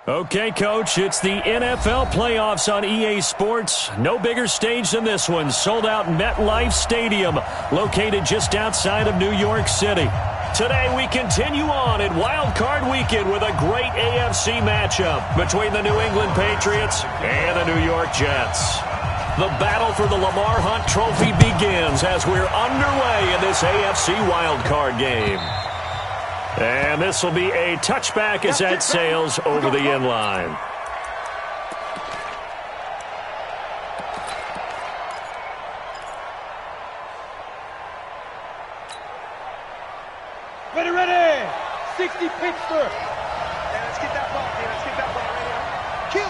Okay, Coach, it's the NFL playoffs on EA Sports. No bigger stage than this one. Sold out MetLife Stadium, located just outside of New York City. Today we continue on in Wild Card Weekend with a great AFC matchup between the New England Patriots and the New York Jets. The battle for the Lamar Hunt Trophy begins as we're underway in this AFC Wild Card game. And this will be a touchback as that sails over the end line. Ready. 60 Pittsburgh. Yeah, let's get that ball. Kill.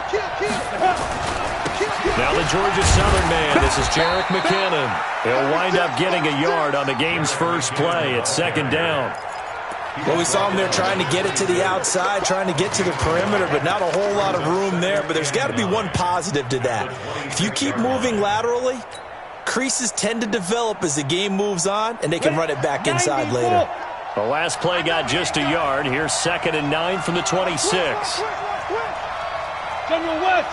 Now the Georgia Southern man. This is Jerick McKinnon. He'll wind up getting a yard on the game's first play. It's second down. Well, we saw him there trying to get it to the outside, trying to get to the perimeter, but not a whole lot of room there. But there's got to be one positive to that. If you keep moving laterally, creases tend to develop as the game moves on, and they can run it back inside later. The last play got just a yard. Here's 2nd and 9 from the 26. General West.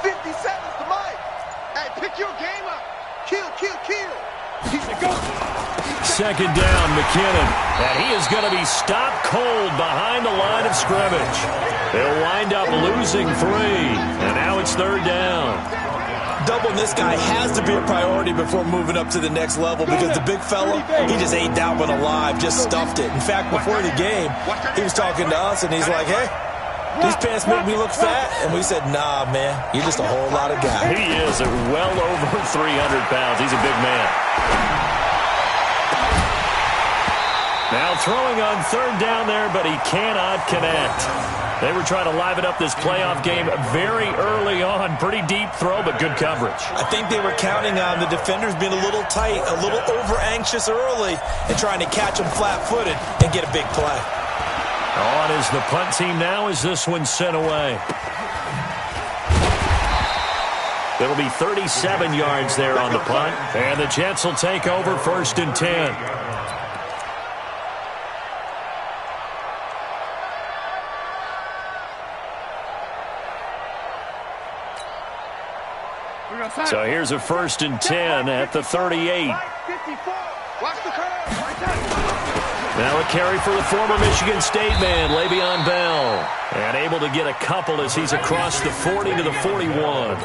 57's the mic. Hey, pick your game up. Kill. Second down, McKinnon. And he is going to be stopped cold behind the line of scrimmage. They'll wind up losing 3. And now it's third down. Doubling this guy has to be a priority before moving up to the next level because the big fella, he just ate that one alive, just stuffed it. In fact, before the game, he was talking to us, and he's like, hey, these pants make me look fat. And we said, nah, man, you're just a whole lot of guy. He is well over 300 pounds. He's a big man. Now throwing on third down there, but he cannot connect. They were trying to liven up this playoff game very early on. Pretty deep throw, but good coverage. I think they were counting on the defenders being a little tight, a little over-anxious early, and trying to catch them flat-footed and get a big play. On is the punt team now as this one's sent away. It'll be 37 yards there on the punt, and the Jets will take over 1st and 10. So here's a 1st and 10 at the 38. Now a carry for the former Michigan State man, Le'Veon Bell. And able to get a couple as he's across the 40 to the 41.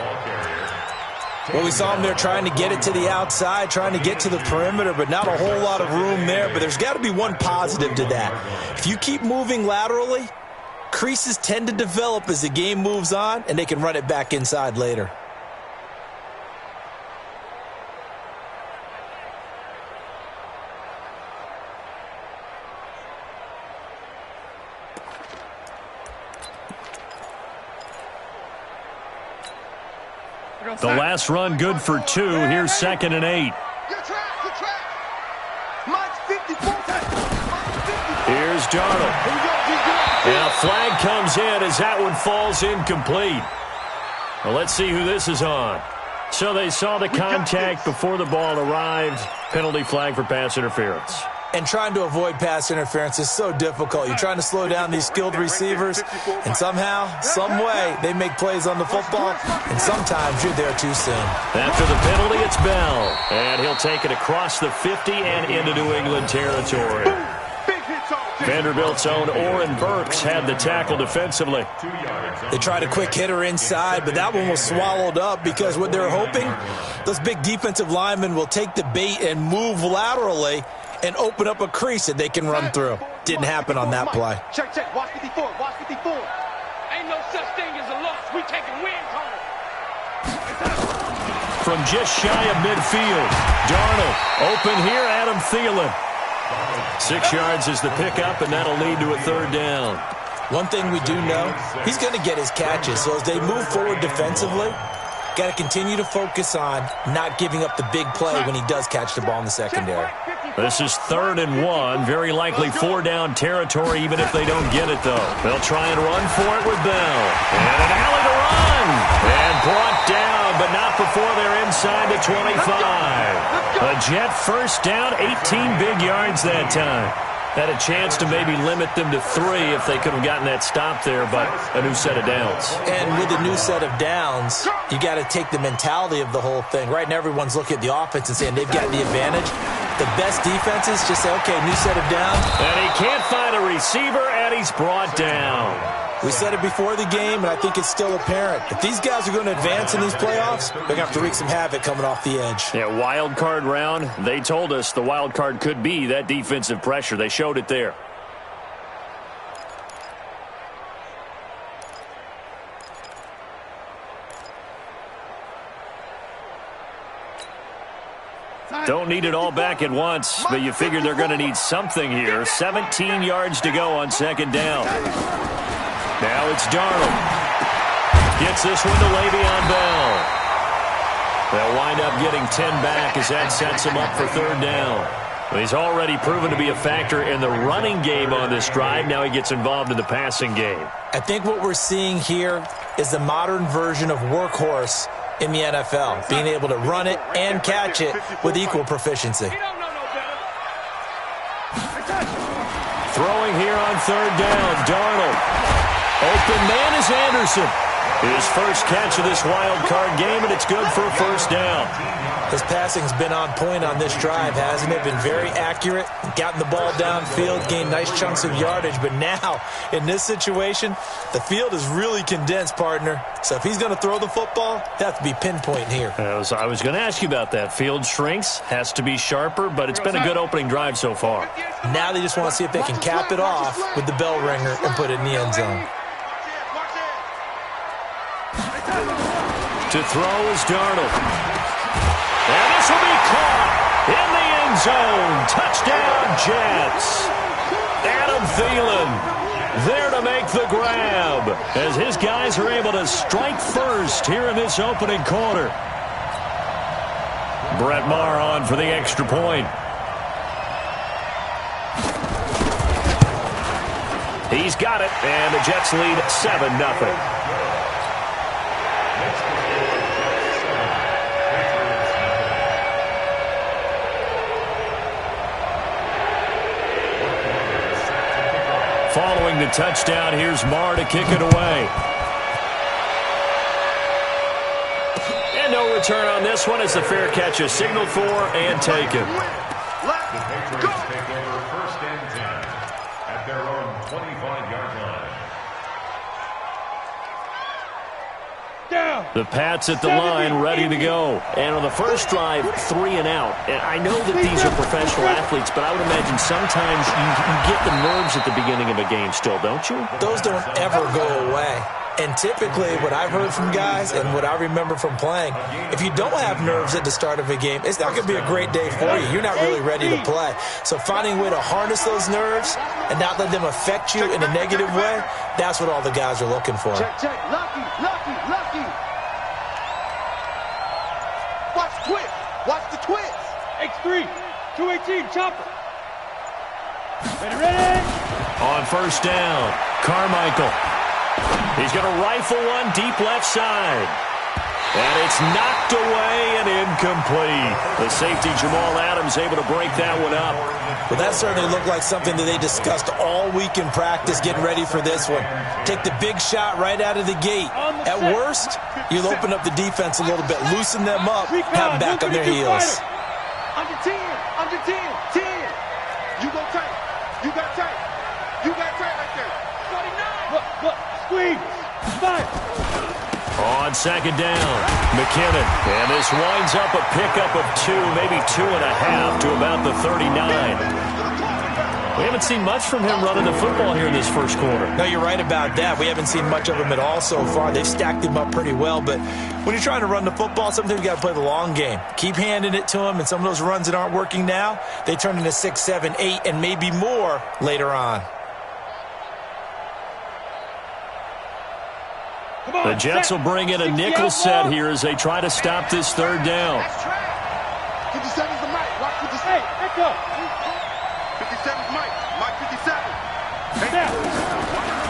Well, we saw him there trying to get it to the outside, trying to get to the perimeter, but not a whole lot of room there. But there's got to be one positive to that. If you keep moving laterally, creases tend to develop as the game moves on, and they can run it back inside later. The last run good for 2. Here's 2nd and 8. Here's Darnold. And a flag comes in as that one falls incomplete. Well, let's see who this is on. So they saw the contact before the ball arrived. Penalty flag for pass interference. And trying to avoid pass interference is so difficult. You're trying to slow down these skilled receivers, and somehow, some way, they make plays on the football, and sometimes you're there too soon. After the penalty, it's Bell. And he'll take it across the 50 and into New England territory. Vanderbilt's own Oren Burks had the tackle defensively. They tried a quick hitter inside, but that one was swallowed up because what they're hoping, those big defensive linemen will take the bait and move laterally and open up a crease that they can run through. Didn't happen on that play. Check. Watch 54. Ain't no such thing as a loss. We taking wins home. From just shy of midfield, Darnold open here, Adam Thielen. 6 yards is the pickup, and that'll lead to a third down. One thing we do know, he's going to get his catches. So as they move forward defensively, got to continue to focus on not giving up the big play when he does catch the ball in the secondary. This is 3rd and 1. Very likely 4-down territory, even if they don't get it, though. They'll try and run for it with Bell. And an alley to run. And brought down, but not before before they're inside the 25. A Jet first down, 18 big yards that time. Had a chance to maybe limit them to 3 if they could have gotten that stop there, but a new set of downs. And with a new set of downs, you got to take the mentality of the whole thing. Right now, everyone's looking at the offense and saying they've got the advantage. The best defenses just say, okay, new set of downs. And he can't find a receiver, and he's brought down. We said it before the game, and I think it's still apparent. If these guys are going to advance in these playoffs, they're going to have to wreak some havoc coming off the edge. Yeah, wild card round. They told us the wild card could be that defensive pressure. They showed it there. Don't need it all back at once, but you figure they're going to need something here. 17 yards to go on second down. Now it's Darnold. Gets this one to Le'Veon Bell. They'll wind up getting 10 back as that sets him up for third down. Well, he's already proven to be a factor in the running game on this drive. Now he gets involved in the passing game. I think what we're seeing here is the modern version of workhorse in the NFL, being able to run it and catch it with equal proficiency. Throwing here on third down, Darnold. Open man is Anderson. His first catch of this wild card game, and it's good for a first down. His passing's been on point on this drive, hasn't it? Been very accurate, gotten the ball downfield, gained nice chunks of yardage. But now, in this situation, the field is really condensed, partner. So if he's going to throw the football, they have to be pinpoint here. I was going to ask you about that. Field shrinks, has to be sharper, but it's been a good opening drive so far. Now they just want to see if they can cap it off with the bell ringer and put it in the end zone. To throw is Darnold. And this will be caught in the end zone. Touchdown, Jets. Adam Thielen there to make the grab as his guys are able to strike first here in this opening quarter. Brett Maher on for the extra point. He's got it, and the Jets lead 7-0. Following the touchdown, here's Maher to kick it away. And no return on this one as the fair catch is signaled for and taken. The Patriots take over first and 10 at their own 25-yard line. The Pats at the line, ready to go. And on the first drive, 3 and out. And I know that these are professional athletes, but I would imagine sometimes you get the nerves at the beginning of a game still, don't you? Those don't ever go away. And typically, what I've heard from guys and what I remember from playing, if you don't have nerves at the start of a game, it's not going to be a great day for you. You're not really ready to play. So finding a way to harness those nerves and not let them affect you in a negative way, that's what all the guys are looking for. Check, check. Lucky, lucky, lucky. Watch the twist. Watch the twist. X3, 218, chopper. Ready, ready. On first down, Carmichael. He's going to rifle one deep left side. And it's knocked away and incomplete. The safety, Jamal Adams, able to break that one up. Well, that certainly looked like something that they discussed all week in practice, getting ready for this one. Take the big shot right out of the gate. At worst, you'll open up the defense a little bit, loosen them up, have them back on their heels. Under 10, under 10, 10. You go tight. You got tight. You got tight right there. 49. Look, squeeze. Fire. On second down, McKinnon. And this winds up a pickup of 2, maybe 2.5 to about the 39. We haven't seen much from him running the football here in this first quarter. No, you're right about that. We haven't seen much of him at all so far. They've stacked him up pretty well, but when you're trying to run the football, sometimes you got to play the long game. Keep handing it to him, and some of those runs that aren't working now, they turn into 6, 7, 8, and maybe more later on. The Jets will bring in a nickel set here as they try to stop this third down. 57's the mic. Watch 57. Hey, echo. 57's mic. Mike 57.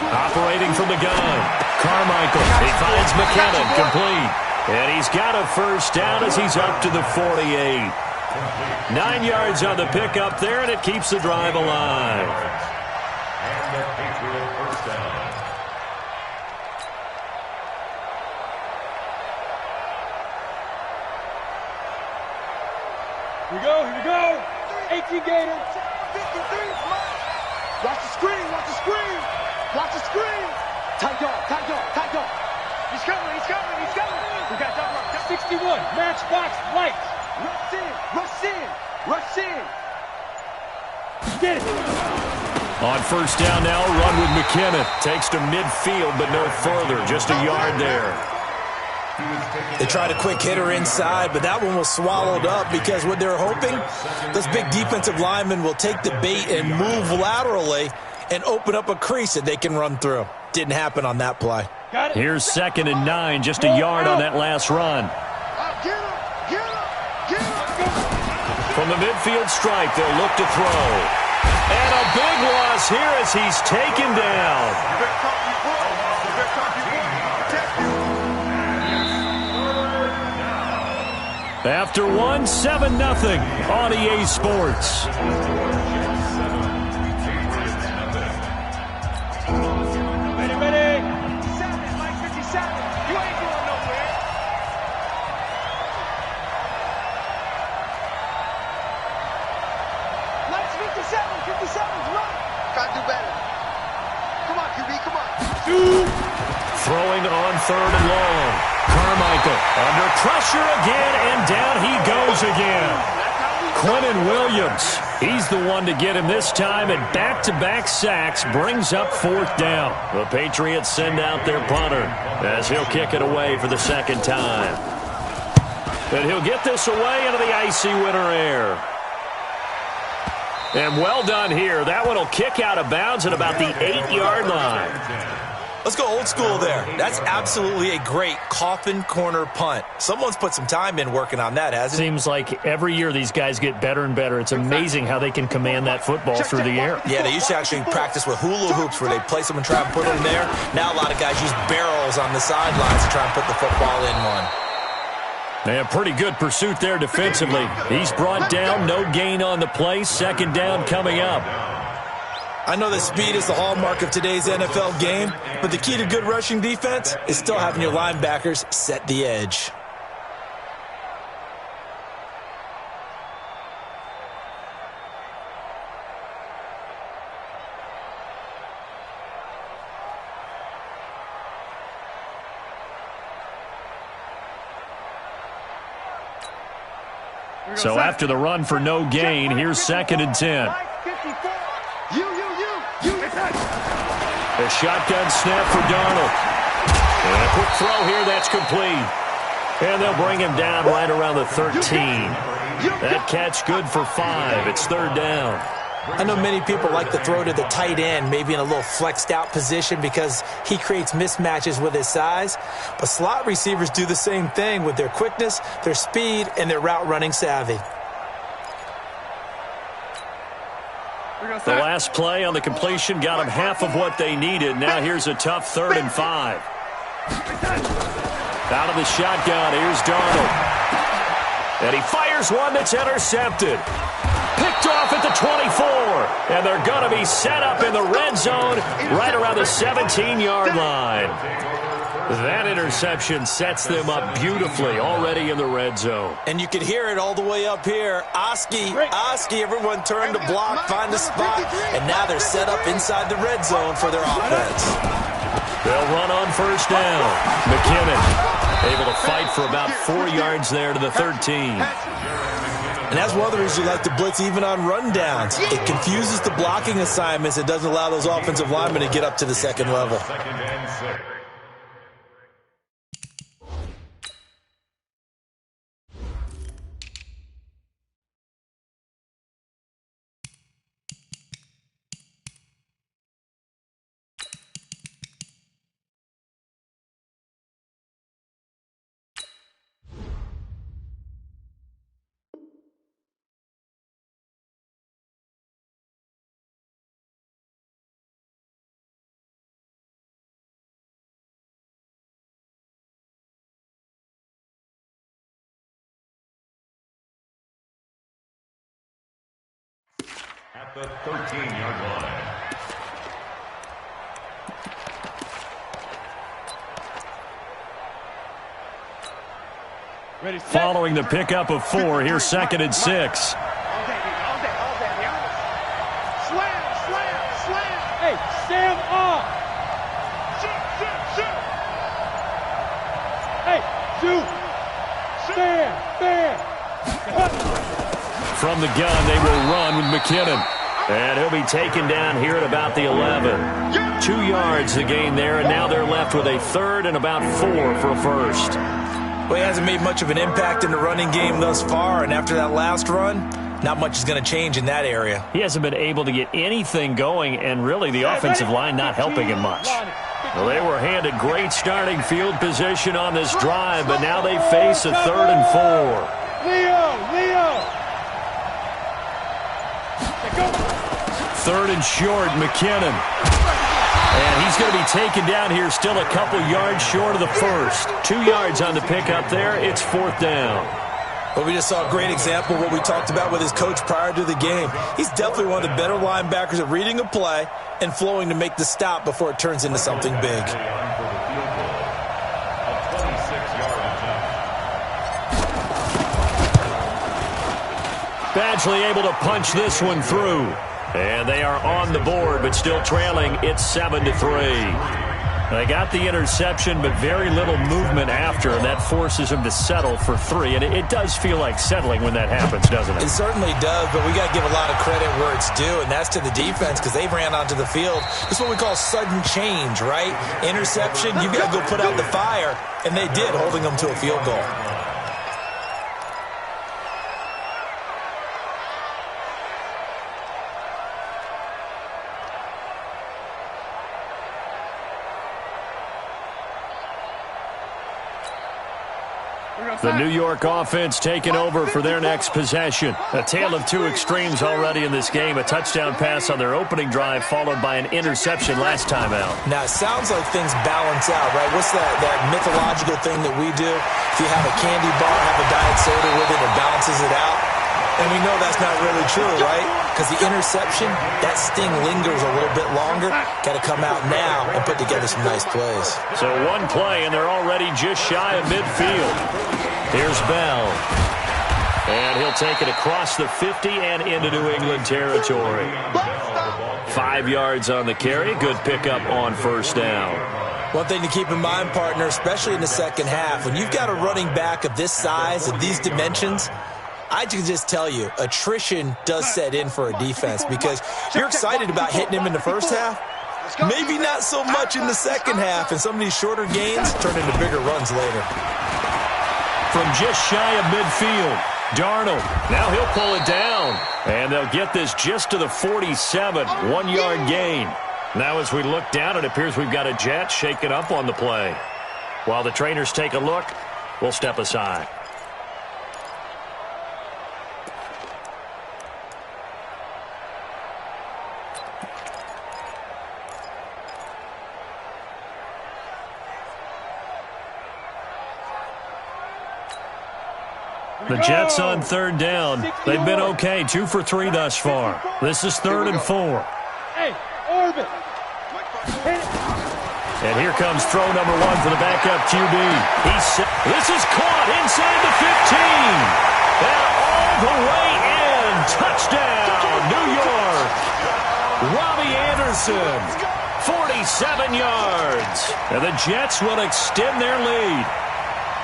Operating from the gun, Carmichael. He finds McKinnon, complete. And he's got a first down as he's up to the 48. 9 yards on the pickup there, and it keeps the drive alive. And the Patriot first down. Here we go, here we go. 18 Gator. 53. Watch the screen, watch the screen. Watch the screen. Tight dog, tight dog, tight dog. He's coming, he's coming, he's coming. We got double up. 61, matchbox, lights. Rush in, rush in, rush in. Get it. On first down now, run with McKinnon. Takes to midfield, but no further. Just a yard there. They tried a quick hitter inside, but that one was swallowed up because what they're hoping, those big defensive linemen will take the bait and move laterally and open up a crease that they can run through. Didn't happen on that play. Got it. Here's 2nd and 9, just a yard on that last run. Get him, get him, get him. From the midfield stripe, they'll look to throw. And a big loss here as he's taken down. You better talk to your boy. You better talk to your boy. Protect you. After 1, 7-0 on EA Sports. Ready, ready. 57, Mike 57. You ain't going nowhere. Mike's 57, 57's right. Gotta do better. Come on, QB, come on. Throwing on 3rd and long. Carmichael under pressure again, and down he goes again. Quentin Williams, he's the one to get him this time, and back-to-back sacks brings up 4th down. The Patriots send out their punter as he'll kick it away for the 2nd time. And he'll get this away into the icy winter air. And well done here. That one will kick out of bounds at about the 8-yard line. Let's go old school there. That's absolutely a great coffin corner punt. Someone's put some time in working on that, hasn't it? Seems like every year these guys get better and better. It's amazing how they can command that football through the air. Yeah, they used to actually practice with hula hoops where they place them and try and put them there. Now a lot of guys use barrels on the sidelines to try and put the football in one. And pretty good pursuit there defensively. He's brought down, no gain on the play. 2nd down coming up. I know that speed is the hallmark of today's NFL game, but the key to good rushing defense is still having your linebackers set the edge. So after the run for no gain, here's 2nd and 10. Mike 54. You. A shotgun snap for Darnold. And a quick throw here that's complete. And they'll bring him down right around the 13. That catch good for 5. It's 3rd down. I know many people like to throw to the tight end, maybe in a little flexed out position because he creates mismatches with his size. But slot receivers do the same thing with their quickness, their speed, and their route running savvy. The last play on the completion got them half of what they needed. Now here's a tough 3rd and 5. Out of the shotgun, here's Darnold. And he fires one that's intercepted. Picked off at the 24. And they're going to be set up in the red zone right around the 17-yard line. That interception sets them up beautifully already in the red zone. And you can hear it all the way up here. Oski, everyone turned to block, find a spot, and now they're set up inside the red zone for their offense. They'll run on 1st down. McKinnon able to fight for about 4 yards there to the 13. And that's one of the reasons you like to blitz even on rundowns. It confuses the blocking assignments. It doesn't allow those offensive linemen to get up to the 2nd level. 2nd and 6. at the 13-yard line. Ready, set. Following the pickup of 4, here's 2nd and 6. Slam, slam, slam. Hey, Sam off. Shoot. Hey, shoot. Bam. From the gun, they will run with McKinnon. And he'll be taken down here at about the 11. 2 yards the gain there, and now they're left with a 3rd and about 4 for a first. Well, he hasn't made much of an impact in the running game thus far, and after that last run, not much is going to change in that area. He hasn't been able to get anything going, and really the offensive line not helping him much. Well, they were handed great starting field position on this drive, but now they face a 3rd and 4. Leo. 3rd and short, McKinnon. And he's going to be taken down here still a couple yards short of the first. 2 yards on the pickup there. It's 4th down. Well, we just saw a great example of what we talked about with his coach prior to the game. He's definitely one of the better linebackers at reading a play and flowing to make the stop before it turns into something big. Badgley able to punch this one through. And they are on the board, but still trailing. It's 7-3. They got the interception, but very little movement after, and that forces them to settle for 3. And it does feel like settling when that happens, doesn't it? It certainly does, but we got to give a lot of credit where it's due, and that's to the defense because they ran onto the field. It's what we call sudden change, right? Interception, you've got to go put out the fire, and they did, holding them to a field goal. The New York offense taking over for their next possession. A tale of 2 extremes already in this game. A touchdown pass on their opening drive followed by an interception last time out. Now, it sounds like things balance out, right? What's that mythological thing that we do? If you have a candy bar, have a diet soda with it, it balances it out. And we know that's not really true, right? Because the interception, that sting lingers a little bit longer. Got to come out now and put together some nice plays. So 1 play, and they're already just shy of midfield. Here's Bell. And he'll take it across the 50 and into New England territory. 5 yards on the carry. Good pickup on 1st down. One thing to keep in mind, partner, especially in the second half, when you've got a running back of this size, of these dimensions, I can just tell you, attrition does set in for a defense because you're excited about hitting him in the first half. Maybe not so much in the second half, and some of these shorter gains turn into bigger runs later. From just shy of midfield, Darnold. Now he'll pull it down, and they'll get this just to the 47, 1-yard gain. Now as we look down, it appears we've got a Jet shaken up on the play. While the trainers take a look, we'll step aside. The Jets on 3rd down. They've been okay, 2 for 3 thus far. This is 3rd and 4. Hey, orbit. And here comes throw number 1 for the backup QB. This is caught inside the 15. And all the way in. Touchdown, New York. Robbie Anderson, 47 yards. And the Jets will extend their lead.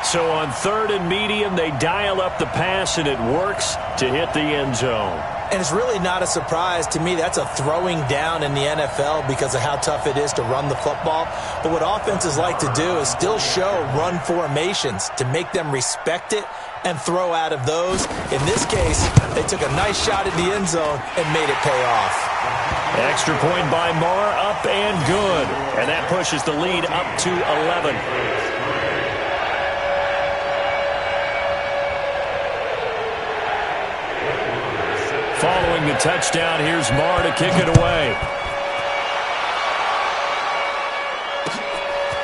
So on 3rd and medium, they dial up the pass, and it works to hit the end zone. And it's really not a surprise to me. That's a throwing down in the NFL because of how tough it is to run the football. But what offenses like to do is still show run formations to make them respect it and throw out of those. In this case, they took a nice shot at the end zone and made it pay off. Extra point by Marr, up and good. And that pushes the lead up to 11. Following the touchdown, here's Marr to kick it away.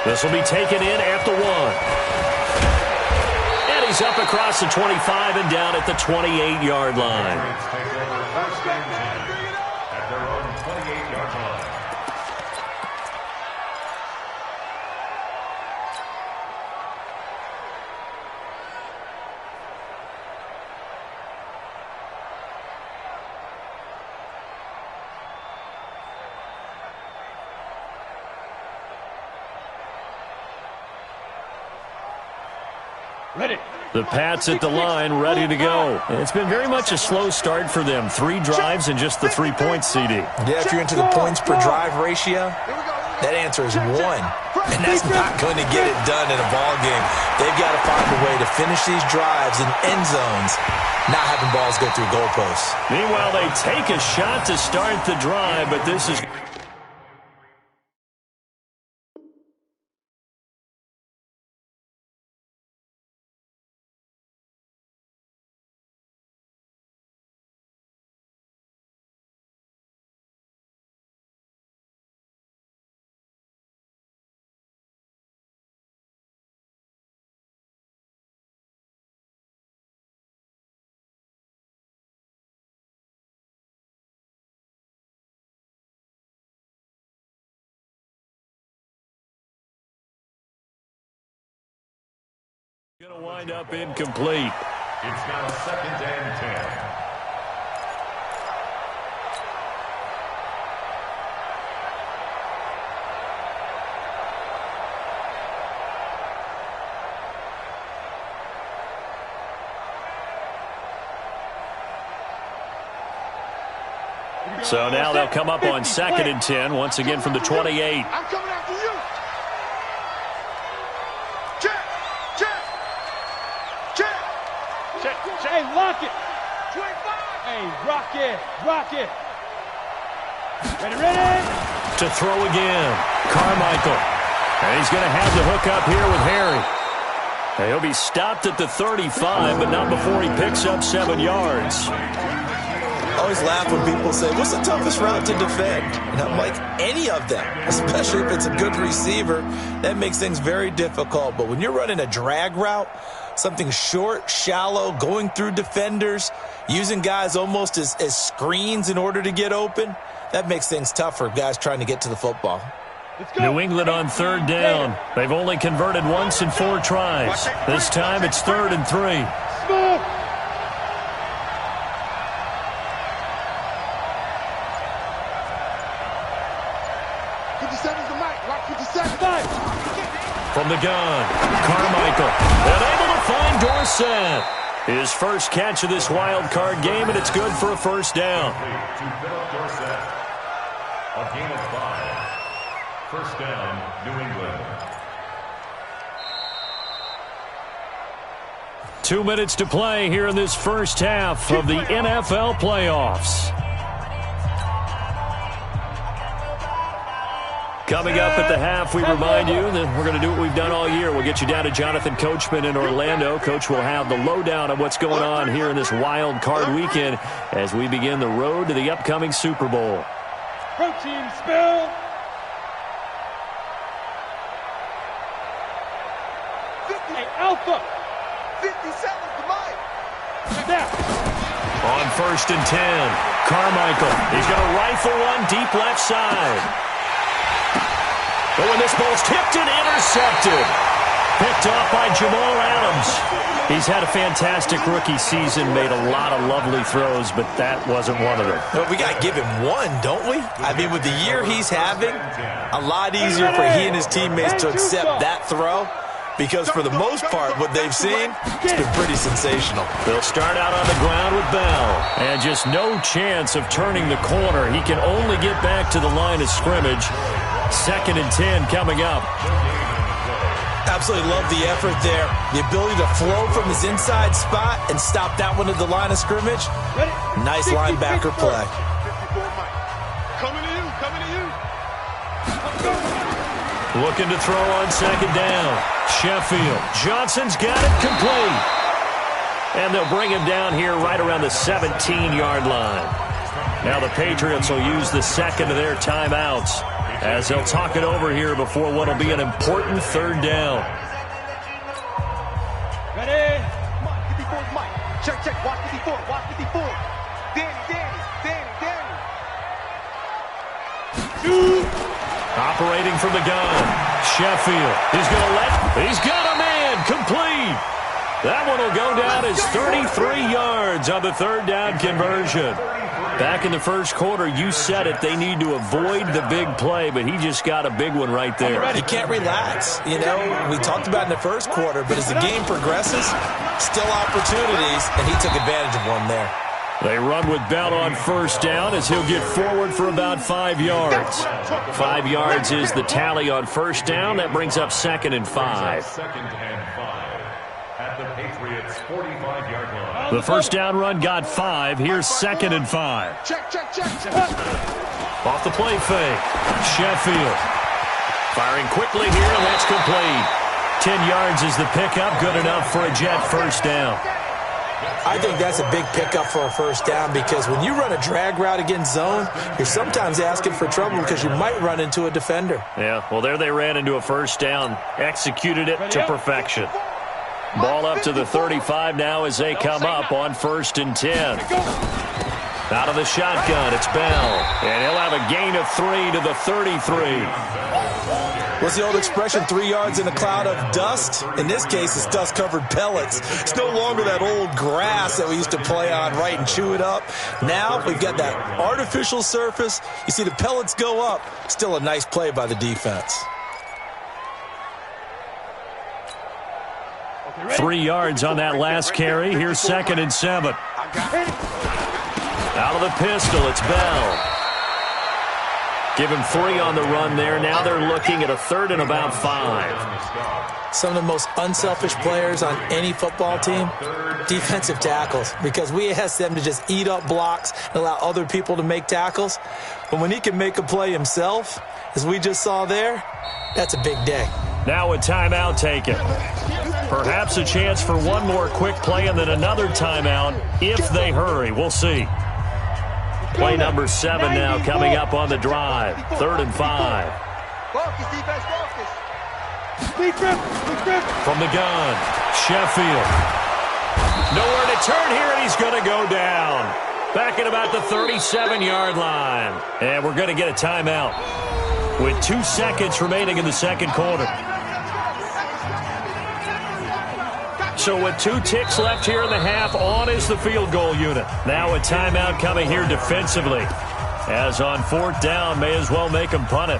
This will be taken in at the 1. And he's up across the 25 and down at the 28-yard line. Ready. The Pats at the line, ready to go. It's been very much a slow start for them. 3 drives and just the 3 points, CD. Yeah, if you're into the points per drive ratio, that answer is 1. And that's not going to get it done in a ball game. They've got to find a way to finish these drives in end zones, not having balls go through goalposts. Meanwhile, they take a shot to start the drive, but this is... Going to wind up incomplete. It's now 2nd and 10. So now they'll come up on 2nd and 10, once again from the 28. I'm coming after you. Check. Hey, lock it. 25. Hey, rock it. Ready. To throw again, Carmichael. And he's going to have the hook up here with Harry. And he'll be stopped at the 35, but not before he picks up 7 yards. I always laugh when people say, what's the toughest route to defend? And I'm like, any of them, especially if it's a good receiver. That makes things very difficult. But when you're running a drag route, something short, shallow, going through defenders, using guys almost as screens in order to get open, that makes things tough for guys trying to get to the football. New England on 3rd down. They've only converted once in 4 tries. This time it's 3rd and 3. Smoke. From the gun, Carmichael, and able to find Dorsett. His first catch of this wild card game, and it's good for a 1st down. To Philip Dorsett. A gain of 5. 1st down, New England. 2 minutes to play here in this first half of the NFL playoffs. Coming up at the half, we remind you that we're going to do what we've done all year. We'll get you down to Jonathan Coachman in Orlando. Coach will have the lowdown of what's going on here in this wild card weekend as we begin the road to the upcoming Super Bowl. Protein spill. Hey, Alpha. 57 to Mike. Snap. On 1st and 10, Carmichael. He's going to rifle one deep left side. But when this ball's tipped and intercepted. Picked off by Jamal Adams. He's had a fantastic rookie season, made a lot of lovely throws, but that wasn't one of them. Well, we got to give him one, don't we? I mean, with the year he's having, a lot easier for he and his teammates to accept that throw. Because for the most part, what they've seen, it's been pretty sensational. They'll start out on the ground with Bell. And just no chance of turning the corner. He can only get back to the line of scrimmage. 2nd and 10 coming up. Absolutely love the effort there. The ability to flow from his inside spot and stop that one at the line of scrimmage. Nice linebacker play. Coming to you. Looking to throw on 2nd down. Sheffield. Johnson's got it complete. And they'll bring him down here right around the 17-yard line. Now the Patriots will use the 2nd of their timeouts as they'll talk it over here before what will be an important 3rd down. Ready. Mike, 54 is Mike. Check. Watch 54. Danny. Shoot. Operating from the gun. Sheffield. He's got a man. Complete. That one will go down as 33 yards on the 3rd down conversion. Back in the first quarter, you said it, they need to avoid the big play, but he just got a big one right there. He can't relax. You know, we talked about in the first quarter, but as the game progresses, still opportunities, and he took advantage of one there. They run with Bell on first down as he'll get forward for about 5 yards. 5 yards is the tally on first down. That brings up 2nd and 5. Second and 5 at the Patriots' 45-yard line. The first down run got 5. Here's 2nd and 5. Check. Off the play fake. Sheffield firing quickly here, and that's complete. 10 yards is the pickup. Good enough for a Jet first down. I think that's a big pickup for a first down because when you run a drag route against zone, you're sometimes asking for trouble because you might run into a defender. Yeah, well, there they ran into a first down. Executed it to perfection. Ball up to the 35 now as they come up on 1st and 10. Out of the shotgun, it's Bell. And he'll have a gain of 3 to the 33. What's the old expression, 3 yards in a cloud of dust? In this case, it's dust-covered pellets. It's no longer that old grass that we used to play on, right, and chew it up. Now we've got that artificial surface. You see the pellets go up. Still a nice play by the defense. 3 yards on that last carry. Here's 2nd and 7. Out of the pistol, it's Bell. Give him 3 on the run there. Now they're looking at a 3rd and about 5. Some of the most unselfish players on any football team, defensive tackles, because we ask them to just eat up blocks and allow other people to make tackles. But when he can make a play himself, as we just saw there, that's a big day. Now a timeout taken. Perhaps a chance for one more quick play and then another timeout if they hurry. We'll see. Play number 7 now coming up on the drive. 3rd and 5. Focus, defense, focus. From the gun, Sheffield. Nowhere to turn here, and he's going to go down. Back at about the 37-yard line. And we're going to get a timeout with 2 seconds remaining in the second quarter. So with 2 ticks left here in the half, on is the field goal unit. Now a timeout coming here defensively. As on 4th down, may as well make them punt it.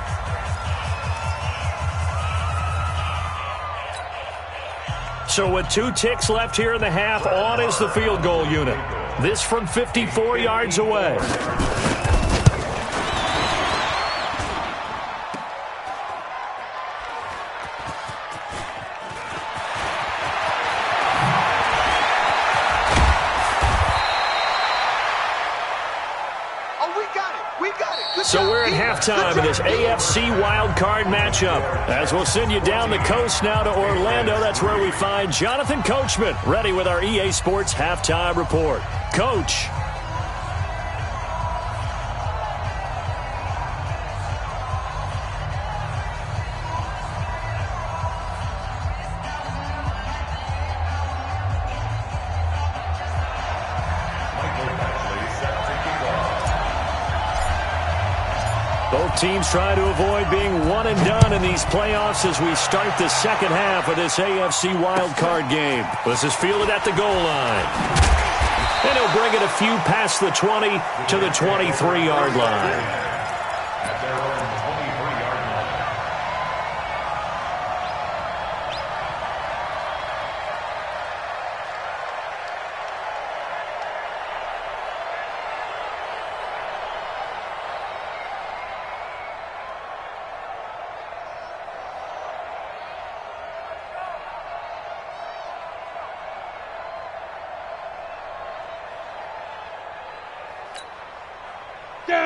So with 2 ticks left here in the half, on is the field goal unit. This from 54 yards away. So we're at halftime in this AFC wild card matchup. As we'll send you down the coast now to Orlando, that's where we find Jonathan Coachman, ready with our EA Sports halftime report. Coach. Both teams try to avoid being one and done in these playoffs as we start the second half of this AFC wildcard game. This is fielded at the goal line. And he'll bring it a few past the 20 to the 23-yard line. At their own 23-yard line.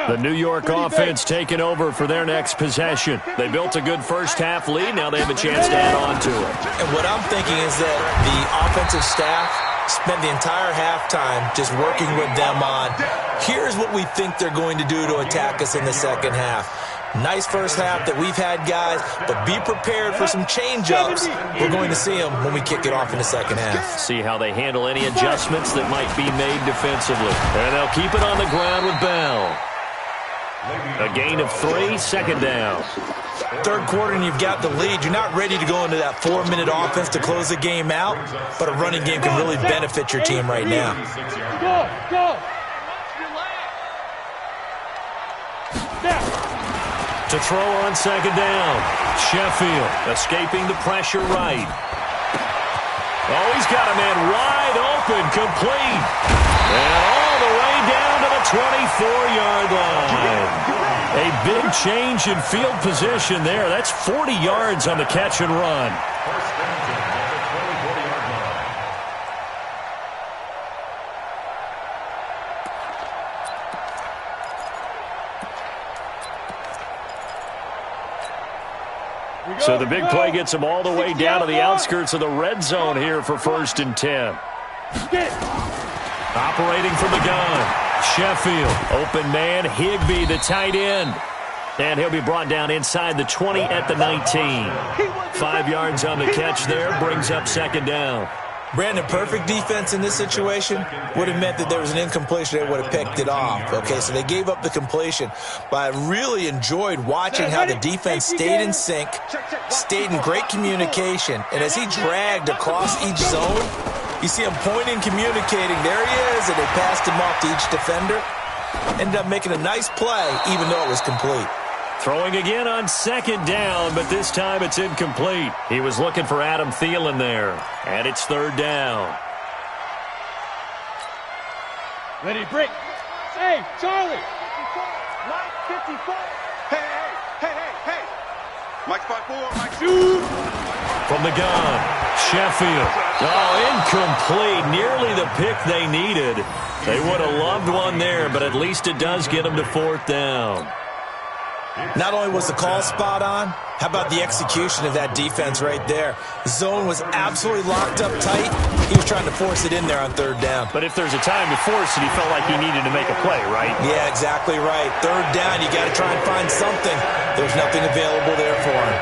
The New York offense taking over for their next possession. They built a good first-half lead. Now they have a chance to add on to it. And what I'm thinking is that the offensive staff spent the entire halftime just working with them on, here's what we think they're going to do to attack us in the second half. Nice first half that we've had, guys, but be prepared for some change-ups. We're going to see them when we kick it off in the second half. See how they handle any adjustments that might be made defensively. And they'll keep it on the ground with Bell. A gain of 3, second down. Third quarter and you've got the lead. You're not ready to go into that 4-minute offense to close the game out, but a running game can really benefit your team right now. Go. To throw on second down. Sheffield escaping the pressure right. Oh, he's got a man wide open, complete. And all the way down to the 24-yard line. A big change in field position there. That's 40 yards on the catch and run. First and 10 at the 24-yard line. So the big play gets him all the way down to the outskirts of the red zone here for first and 10. Operating from the gun. Sheffield, open man, Higbee, the tight end. And he'll be brought down inside the 20 at the 19. 5 yards on the catch there, brings up second down. Brandon, perfect defense in this situation would have meant that there was an incompletion. They would have picked it off. Okay, so they gave up the completion. But I really enjoyed watching how the defense stayed in sync, stayed in great communication. And as he dragged across each zone, you see him pointing, communicating. There he is, and they passed him off to each defender. Ended up making a nice play, even though it was complete. Throwing again on second down, but this time it's incomplete. He was looking for Adam Thielen there, and it's third down. Ready, break. Hey, Charlie. 54. Hey. Mike 5-4, Mike 2. From the gun, Sheffield. Oh, incomplete. Nearly the pick they needed. They would have loved one there, but at least it does get them to fourth down. Not only was the call spot on, how about the execution of that defense right there? The zone was absolutely locked up tight. He was trying to force it in there on third down. But if there's a time to force it, he felt like he needed to make a play, right? Yeah, exactly right. Third down, you got to try and find something. There's nothing available there for him.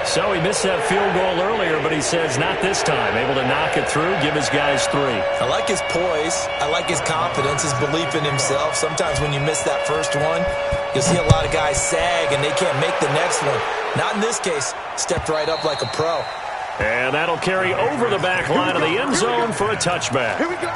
So he missed that field goal earlier, but he says not this time. Able to knock it through, give his guys 3. I like his poise. I like his confidence, his belief in himself. Sometimes when you miss that first one, you'll see a lot of guys sag and they can't make the next one. Not in this case. Stepped right up like a pro. And that'll carry over the back line of the end zone for a touchback. Here we go.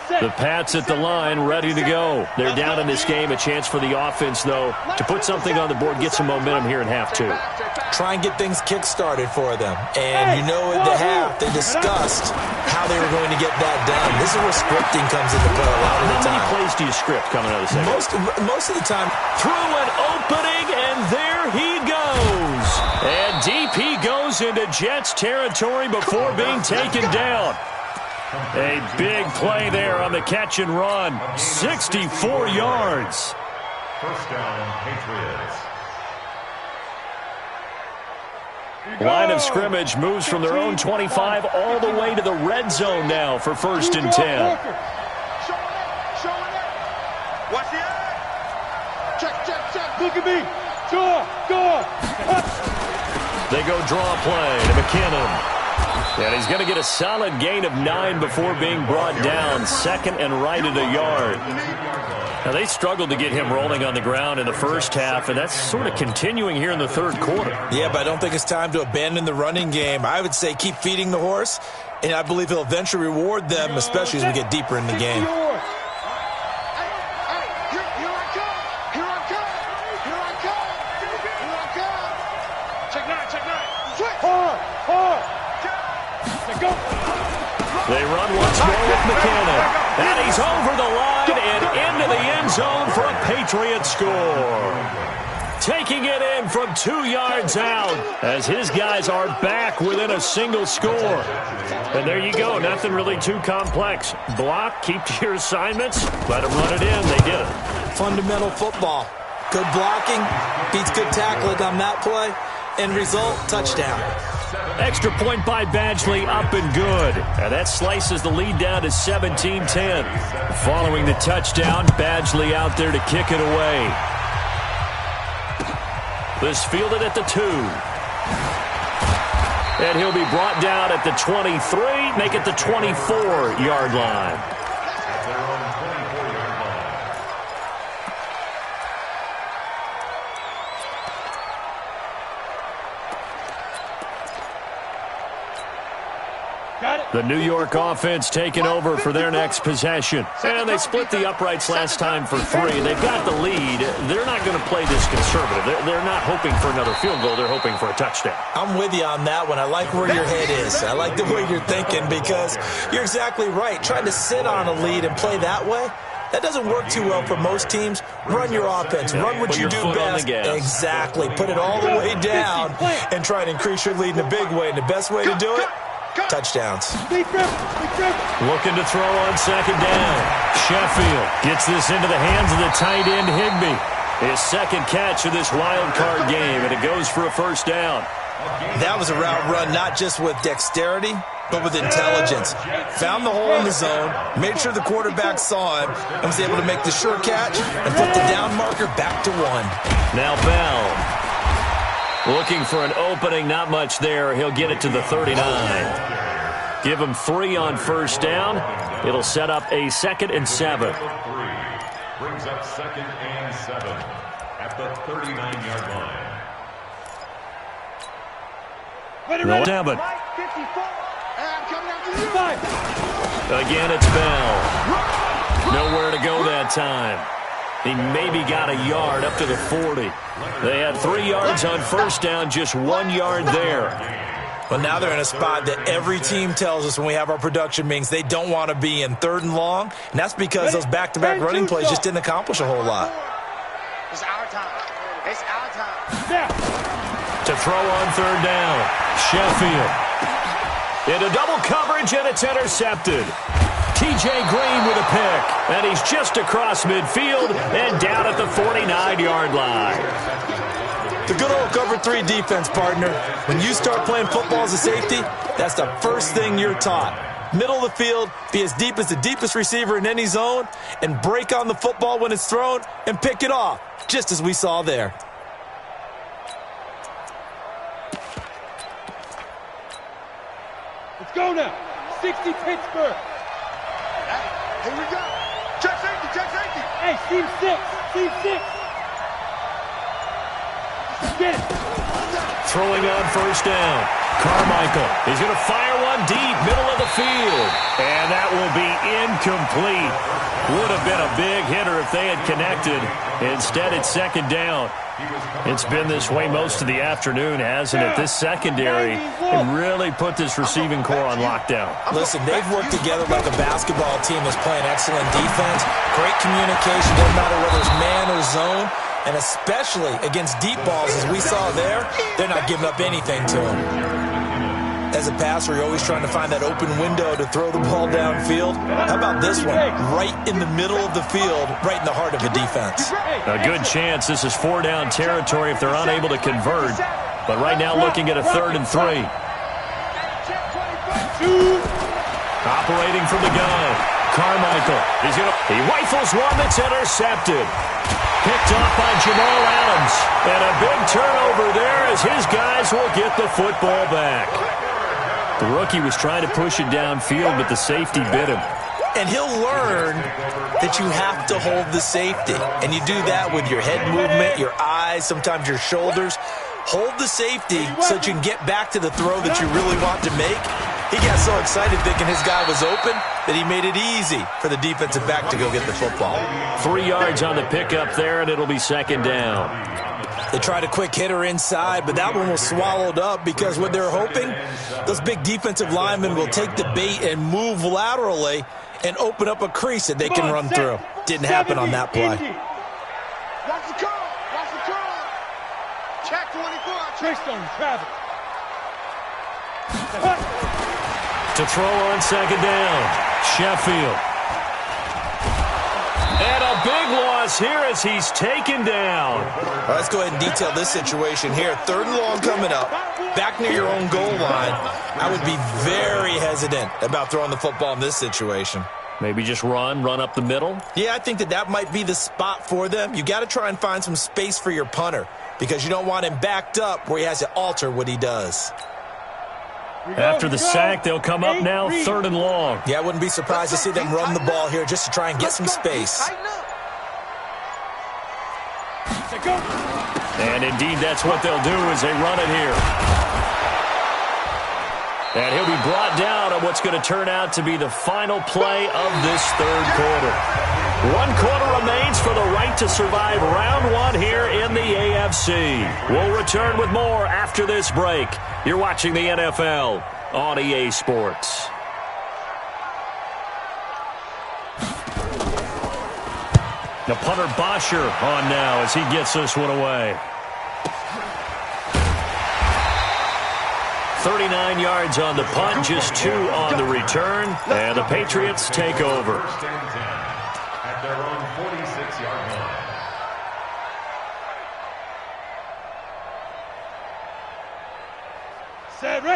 The Pats at the line, ready to go. They're down in this game. A chance for the offense, though, to put something on the board, get some momentum here in half 2. Try and get things kick-started for them. And you know at the half, they discussed how they were going to get that done. This is where scripting comes into play a lot of the time. How many plays do you script coming out of the second? Most of the time. Through an opening, and there he goes. And deep he goes into Jets territory before being taken down. A big play there on the catch and run. 64 yards. First down, Patriots. Line of scrimmage moves from their own 25 all the way to the red zone now for first and 10. Showing it. Watch the eye. Check. Look at me. Go. They go draw play to McKinnon. And he's going to get a solid gain of 9 before being brought down. Second and right at a yard. Now, they struggled to get him rolling on the ground in the first half, and that's sort of continuing here in the third quarter. Yeah, but I don't think it's time to abandon the running game. I would say keep feeding the horse, and I believe he'll eventually reward them, especially as we get deeper in the game. They run once more with McKinnon. And he's over the line and into the end zone for a Patriot score. Taking it in from 2 yards out as his guys are back within a single score. And there you go. Nothing really too complex. Block, keep to your assignments, let them run it in. They did it. Fundamental football. Good blocking, beats good tackling on that play. End result, touchdown. Extra point by Badgley, up and good. And that slices the lead down to 17-10. Following the touchdown, Badgley out there to kick it away. This fielded at the 2. And he'll be brought down at the 23, make it the 24-yard line. The New York offense taking over for their next possession. And they split the uprights last time for 3. They've got the lead. They're not going to play this conservative. They're not hoping for another field goal. They're hoping for a touchdown. I'm with you on that one. I like where your head is. I like the way you're thinking because you're exactly right. Trying to sit on a lead and play that way, that doesn't work too well for most teams. Run your offense. Run what you do best. Exactly. Put it all the way down and try to increase your lead in a big way. And the best way to do it, touchdowns. Looking to throw on second down. Sheffield gets this into the hands of the tight end Higbee. His second catch of this wild card game, and it goes for a first down. That was a route run not just with dexterity, but with intelligence. Found the hole in the zone, made sure the quarterback saw him, and was able to make the sure catch and put the down marker back to 1. Now Bell. Looking for an opening, not much there. He'll get it to the 39. Give him 3 on first down. It'll set up a 2nd and 7. Brings up 2nd and 7 at the 39-yard line. No 7. Again, it's Bell. Nowhere to go that time. He maybe got a yard up to the 40. They had 3 yards on first down, just 1 yard there. But now they're in a spot that every team tells us when we have our production meetings they don't want to be in, 3rd and long. And that's because those back-to-back running plays just didn't accomplish a whole lot. It's our time. It's our time. To throw on 3rd down, Sheffield. Into double coverage, and it's intercepted. T.J. Green with a pick, and he's just across midfield and down at the 49-yard line. The good old cover 3 defense, partner. When you start playing football as a safety, that's the first thing you're taught. Middle of the field, be as deep as the deepest receiver in any zone, and break on the football when it's thrown and pick it off, just as we saw there. Let's go now. 60 Pittsburgh. Here we go. Check safety, check safety. Hey, team 6. Team 6. Get it. Throwing on first down. Carmichael is going to fire one deep, middle of the field. And that will be incomplete. Would have been a big hitter if they had connected. Instead, it's 2nd down. It's been this way most of the afternoon, hasn't it? This secondary really put this receiving core on lockdown. Listen, they've worked together like a basketball team that's playing excellent defense. Great communication, doesn't matter whether it's man or zone. And especially against deep balls, as we saw there, they're not giving up anything to them. As a passer, you're always trying to find that open window to throw the ball downfield. How about this one? Right in the middle of the field, right in the heart of a defense. A good chance this is 4-down territory if they're unable to convert. But right now looking at a 3rd and 3. Operating from the gun. Carmichael. He rifles one that's intercepted. Picked off by Jamal Adams. And a big turnover there as his guys will get the football back. The rookie was trying to push it downfield, but the safety bit him. And he'll learn that you have to hold the safety. And you do that with your head movement, your eyes, sometimes your shoulders. Hold the safety so that you can get back to the throw that you really want to make. He got so excited thinking his guy was open that he made it easy for the defensive back to go get the football. 3 yards on the pickup there, and it'll be 2nd down. They tried a quick hitter inside, but that one was swallowed up because what they're hoping, those big defensive linemen will take the bait and move laterally and open up a crease that they can run through. Didn't happen on that play. Watch the call. Watch the call. Check 24. Trickstone, Travis. To throw on 2nd down, Sheffield. And a big loss here as he's taken down. Well, let's go ahead and detail this situation here. 3rd and long coming up, back near your own goal line. I would be very hesitant about throwing the football in this situation. Maybe just run up the middle? Yeah, I think that might be the spot for them. You got to try and find some space for your punter because you don't want him backed up where he has to alter what he does. After the sack, they'll come up now 3rd and long. Yeah, I wouldn't be surprised to see them run the ball here just to try and get some space. And indeed, that's what they'll do as they run it here. And he'll be brought down on what's going to turn out to be the final play of this third quarter. 1 quarter remains for the right to survive round 1 here in the AFC. We'll return with more after this break. You're watching the NFL on EA Sports. The punter Bosher on now as he gets this one away. 39 yards on the punt, just 2 on the return, and the Patriots take over. First and 10 at their own 46-yard line.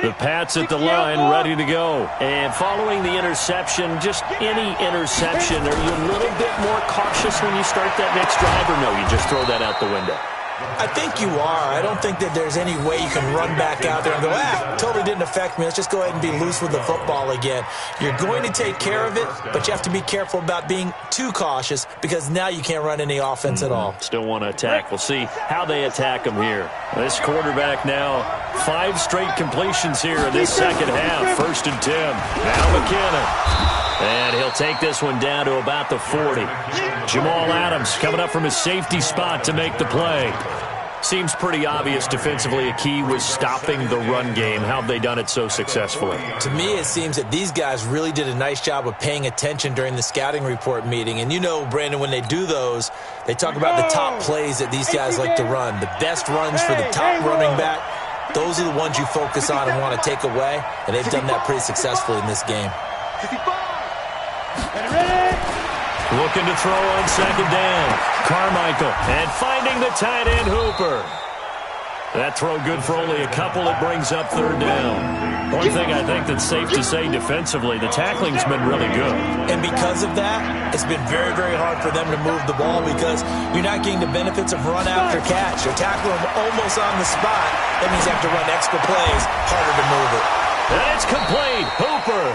The Pats at the line, ready to go. And following the interception, just any interception, are you a little bit more cautious when you start that next drive, or no, you just throw that out the window? I think you are. I don't think that there's any way you can run back out there and go, totally didn't affect me. Let's just go ahead and be loose with the football again. You're going to take care of it, but you have to be careful about being too cautious because now you can't run any offense at all. Still want to attack. We'll see how they attack him here. This quarterback now, 5 straight completions here in this second half. 1st and 10. Now McKinnon. And he'll take this one down to about the 40. Jamal Adams coming up from his safety spot to make the play. Seems pretty obvious defensively a key was stopping the run game. How have they done it so successfully? To me, it seems that these guys really did a nice job of paying attention during the scouting report meeting. And you know, Brandon, when they do those, they talk about the top plays that these guys like to run. The best runs for the top running back, those are the ones you focus on and want to take away. And they've done that pretty successfully in this game. Looking to throw on 2nd down. Carmichael, and finding the tight end Hooper. That throw good for only a couple. It brings up 3rd down. One thing I think that's safe to say defensively, the tackling's been really good. And because of that, it's been very, very hard for them to move the ball because you're not getting the benefits of run after catch. You're tackling them almost on the spot. That means you have to run extra plays, harder to move it. And it's complete. Hooper.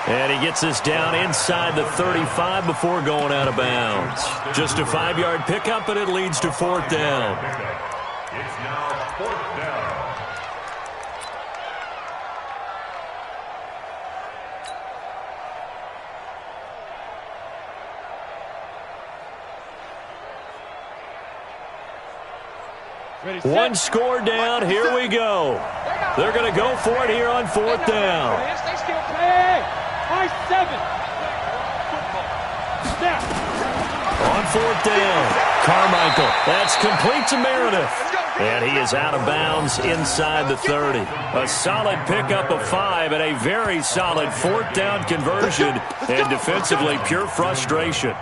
And he gets this down inside the 35 before going out of bounds. Just a 5-yard pickup, and it leads to 4th down. It's now 4th down. One score down. Here we go. They're going to go for it here on 4th down. High 7. Snap. On 4th down, Carmichael. That's complete to Meredith. And he is out of bounds inside the 30. A solid pickup of 5 and a very solid 4th down conversion. And defensively, pure frustration.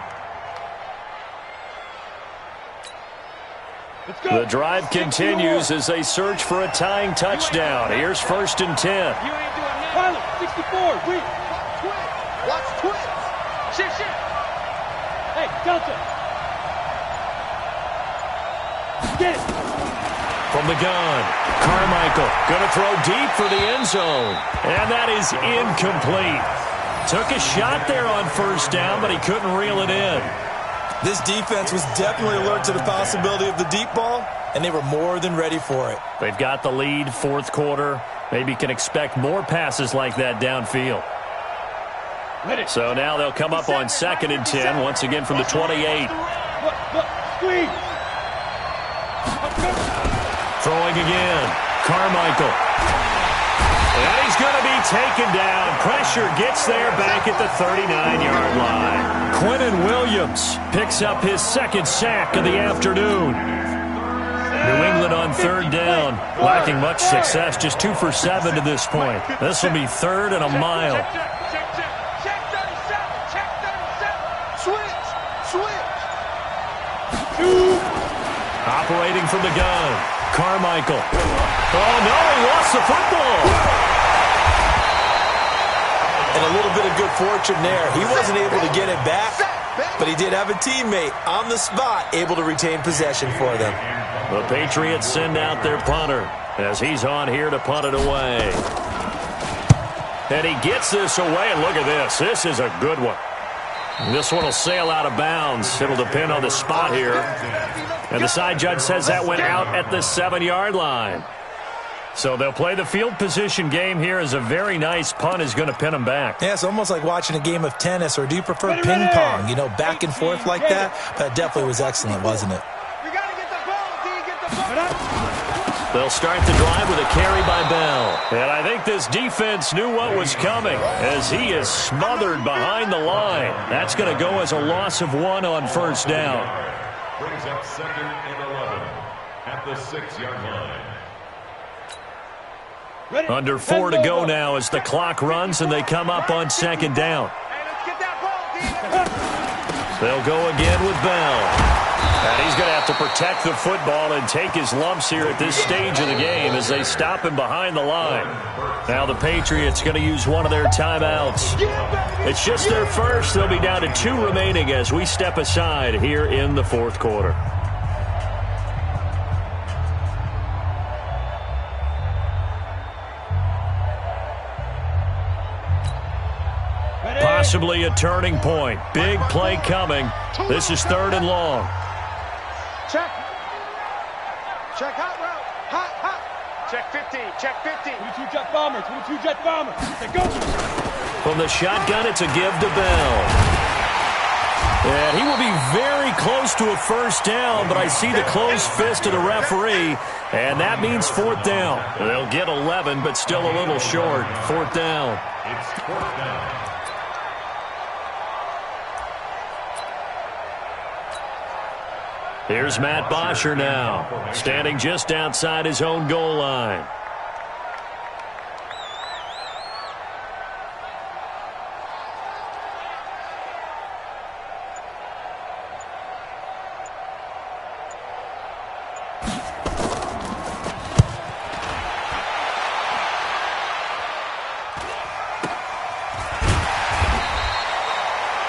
The drive continues as they search for a tying touchdown. Here's 1st and 10. Pilot, 64, wait. Watch twins. Shit. Hey, Delta. Get it. From the gun, Carmichael going to throw deep for the end zone. And that is incomplete. Took a shot there on 1st down, but he couldn't reel it in. This defense was definitely alert to the possibility of the deep ball, and they were more than ready for it. They've got the lead, 4th quarter. Maybe can expect more passes like that downfield. So now they'll come up on 2nd and 10, once again from the 28. Squeeze. Throwing again, Carmichael. And he's going to be taken down. Pressure gets there back at the 39-yard line. Quentin Williams picks up his 2nd sack of the afternoon. New England on 3rd down, lacking much success, just 2 for 7 to this point. This will be 3rd and a mile. Check 37. Switch. Operating from the gun, Carmichael. Oh, no, he lost the football. And a little bit of good fortune there. He wasn't able to get it back, but he did have a teammate on the spot able to retain possession for them. The Patriots send out their punter as he's on here to punt it away. And he gets this away, and look at this. This is a good one. This one will sail out of bounds. It'll depend on the spot here. And the side judge says that went out at the 7-yard line. So they'll play the field position game here as a very nice punt is going to pin them back. Yeah, it's almost like watching a game of tennis, or do you prefer ping pong? You know, back and forth like that? That definitely was excellent, wasn't it? We got to get the ball, D. Get the ball. They'll start the drive with a carry by Bell. And I think this defense knew what was coming as he is smothered behind the line. That's going to go as a loss of 1 on first down. Brings up 2nd and 11 at the 6-yard line. Under 4 to go now as the clock runs and they come up on 2nd down. Hey, let's get that ball, D. They'll go again with Bell. And he's going to have to protect the football and take his lumps here at this stage of the game as they stop him behind the line. Now the Patriots going to use one of their timeouts. It's just their first. They'll be down to 2 remaining as we step aside here in the 4th quarter. Possibly a turning point. Big play coming. This is 3rd and long. Check. Check hot route. Hot. Check 15. Check 15. 22 jet bombers. 22 jet bombers. Let's go. From the shotgun, it's a give to Bell. And he will be very close to a first down, but I see the closed fist of the referee, and that means 4th down. They'll get 11, but still a little short. 4th down. It's 4th down. Here's Matt Bosher now, standing just outside his own goal line.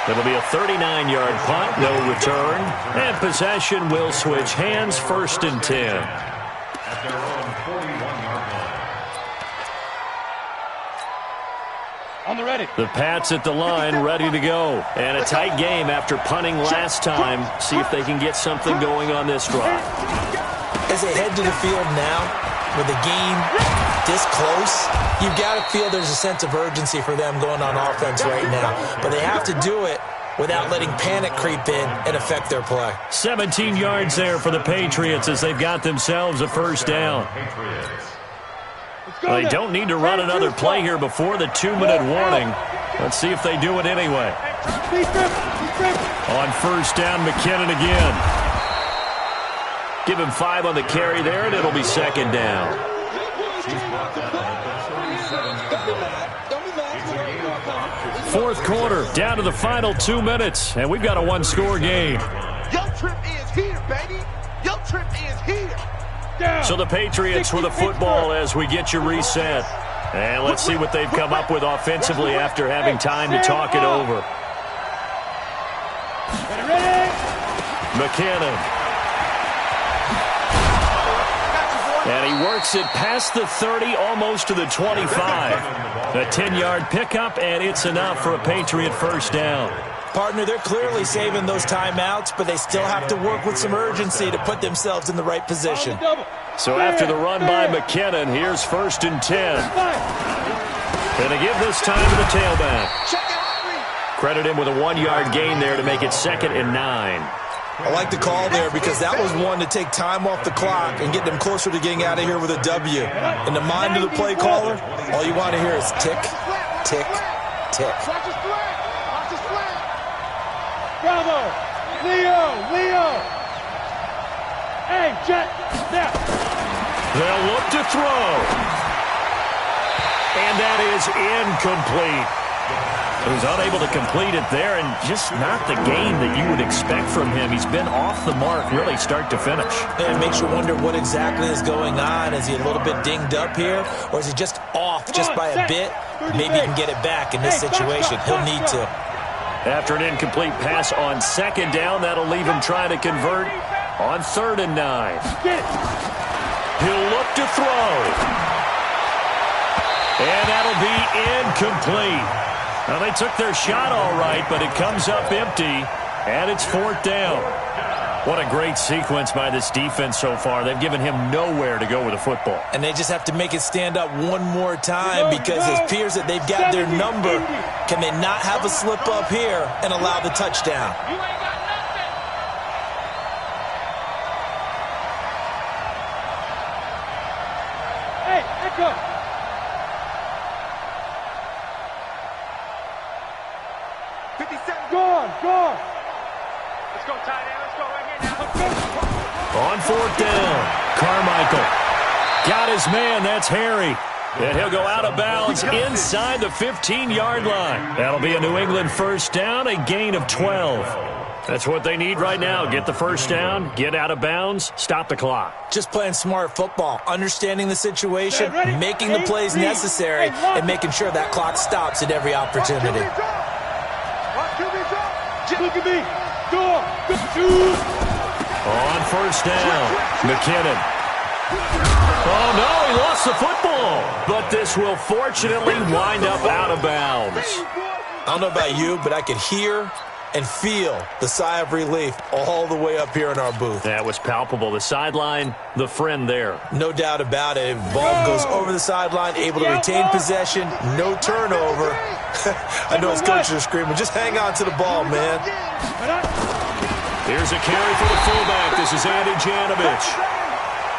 It'll be a 39-yard punt, no return, and possession will switch hands, 1st and 10. At their own 41-yard line. On the ready. The Pats at the line, ready to go. And a tight game after punting last time. See if they can get something going on this drive. As they head to the field now, with the game this close, you've got to feel there's a sense of urgency for them going on offense right now. But they have to do it without letting panic creep in and affect their play. 17 yards there for the Patriots as they've got themselves a first down. They don't need to run another play here before the 2-minute warning. Let's see if they do it anyway. On first down, McKinnon again. Give him 5 on the carry there, and it'll be 2nd down. Fourth quarter, down to the final 2 minutes, and we've got a 1-score game. Your trip is here, baby. Your trip is here. So the Patriots with the football as we get you reset. And let's see what they've come up with offensively after having time to talk it over. McKinnon. And he works it past the 30, almost to the 25. A 10-yard pickup, and it's enough for a Patriot first down. Partner, they're clearly saving those timeouts, but they still have to work with some urgency to put themselves in the right position. So after the run by McKinnon, here's 1st and 10. Gonna give this time to the tailback. Credit him with a 1-yard gain there to make it 2nd and 9. I like the call there because that was one to take time off the clock and get them closer to getting out of here with a W. In the mind of the play caller, all you want to hear is tick, tick, tick. Bravo! Leo! Hey, Jet, now! They'll look to throw. And that is incomplete. He was unable to complete it there, and just not the game that you would expect from him. He's been off the mark really start to finish. And it makes you wonder what exactly is going on. Is he a little bit dinged up here, or is he just off just by a bit? Maybe he can get it back in this situation. He'll need to. After an incomplete pass on 2nd down, that'll leave him trying to convert on 3rd and 9. He'll look to throw. And that'll be incomplete. Now, they took their shot all right, but it comes up empty, and it's 4th down. What a great sequence by this defense so far. They've given him nowhere to go with the football. And they just have to make it stand up one more time because it appears that they've got their number. Can they not have a slip up here and allow the touchdown? You ain't got nothing. Hey, echo. Gone. Let's go, tight end. Let's go right here now. On fourth down, Carmichael got his man. That's Harry. And he'll go out of bounds inside the 15-yard line. That'll be a New England first down, a gain of 12. That's what they need right now. Get the first down, get out of bounds, stop the clock. Just playing smart football, understanding the situation, making the plays necessary, and making sure that clock stops at every opportunity. Look at me. On first down, McKinnon. Oh, no, he lost the football. But this will fortunately wind up out of bounds. I don't know about you, but I could hear and feel the sigh of relief all the way up here in our booth. That was palpable. The sideline, the friend there. No doubt about it. Ball goes over the sideline, able to retain possession, no turnover. I know his coaches are screaming, just hang on to the ball, man. Here's a carry for the fullback. This is Andy Janovich.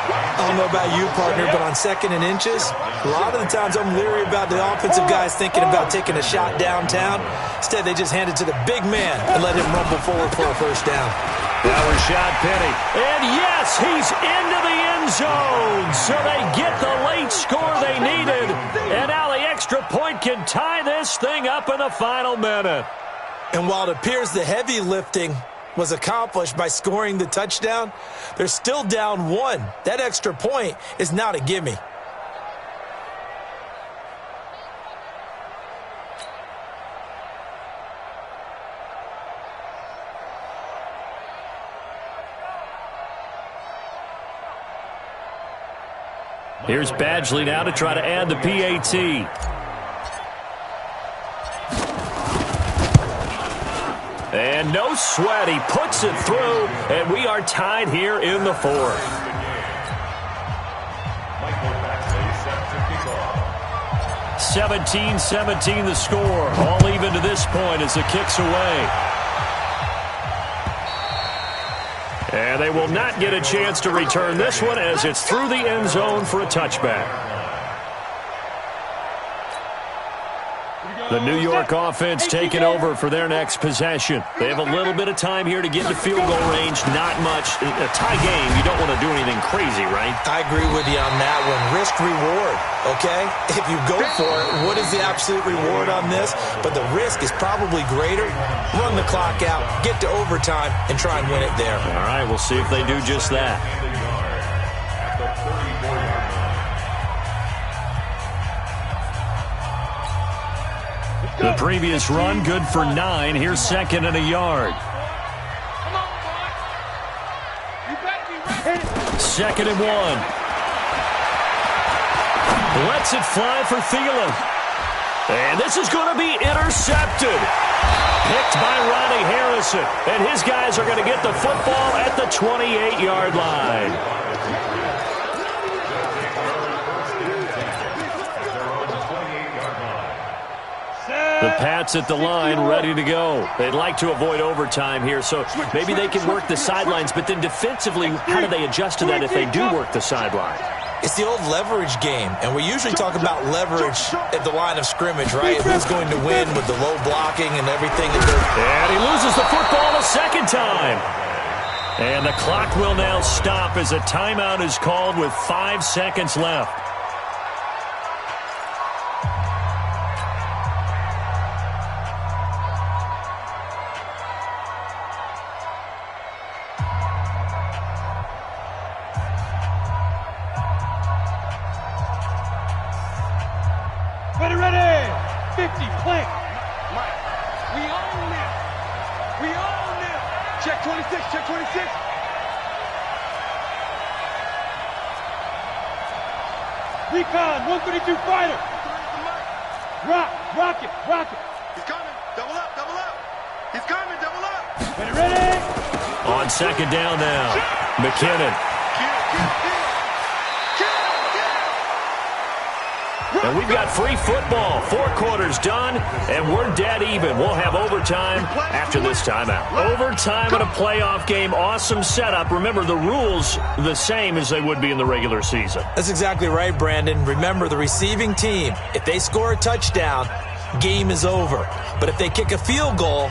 I don't know about you, partner, but on second and inches, a lot of the times I'm leery about the offensive guys thinking about taking a shot downtown. Instead, they just hand it to the big man and let him rumble forward for a first down. Now Rashad Penny. And yes, he's into the end zone. So they get the late score they needed. And now the extra point can tie this thing up in the final minute. And while it appears the heavy lifting was accomplished by scoring the touchdown, they're still down one. That extra point is not a gimme. Here's Badgley now to try to add the PAT. And no sweat, he puts it through, and we are tied here in the fourth. 17-17 the score, all even to this point as the kick's away. And they will not get a chance to return this one as it's through the end zone for a touchback. The New York offense taking over for their next possession. They have a little bit of time here to get into field goal range. Not much. A tie game, you don't want to do anything crazy, right? I agree with you on that one. Risk-reward, okay? If you go for it, what is the absolute reward on this? But the risk is probably greater. Run the clock out, get to overtime, and try and win it there. All right, we'll see if they do just that. The previous run, good for 9. Here's second and a yard. Second and 1. Lets it fly for Thielen. And this is going to be intercepted. Picked by Ronnie Harrison. And his guys are going to get the football at the 28-yard line. The Pats at the line, ready to go. They'd like to avoid overtime here, so maybe they can work the sidelines, but then defensively, how do they adjust to that if they do work the sideline? It's the old leverage game, and we usually talk about leverage at the line of scrimmage, right? Who's going to win with the low blocking and everything. And he loses the football a second time. And the clock will now stop as a timeout is called with 5 seconds left. Ready! 50, plant. Mike, we own this. We own this. Check 26, check 26. Recon, 132 fighter. Rock it. He's coming. Double up. He's coming. Double up. Ready? On second down now, McKinnon. And we've got free football. 4 quarters done, and we're dead even. We'll have overtime after this timeout. Overtime in a playoff game. Awesome setup. Remember, the rules the same as they would be in the regular season. That's exactly right, Brandon. Remember, the receiving team, if they score a touchdown, game is over. But if they kick a field goal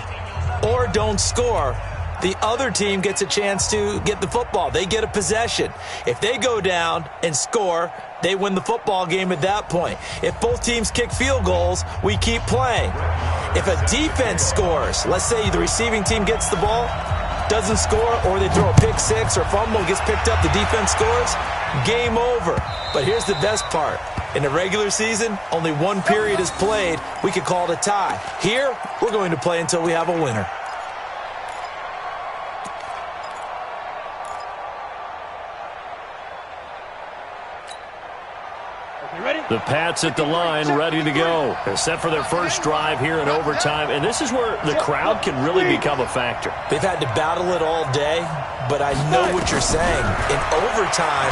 or don't score, the other team gets a chance to get the football. They get a possession. If they go down and score, they win the football game at that point. If both teams kick field goals, we keep playing. If a defense scores, let's say the receiving team gets the ball, doesn't score, or they throw a pick six or fumble, gets picked up, the defense scores, game over. But here's the best part. In the regular season, only one period is played. We could call it a tie. Here, we're going to play until we have a winner. The Pats at the line, ready to go. They're set for their first drive here in overtime, and this is where the crowd can really become a factor. They've had to battle it all day, but I know what you're saying. In overtime,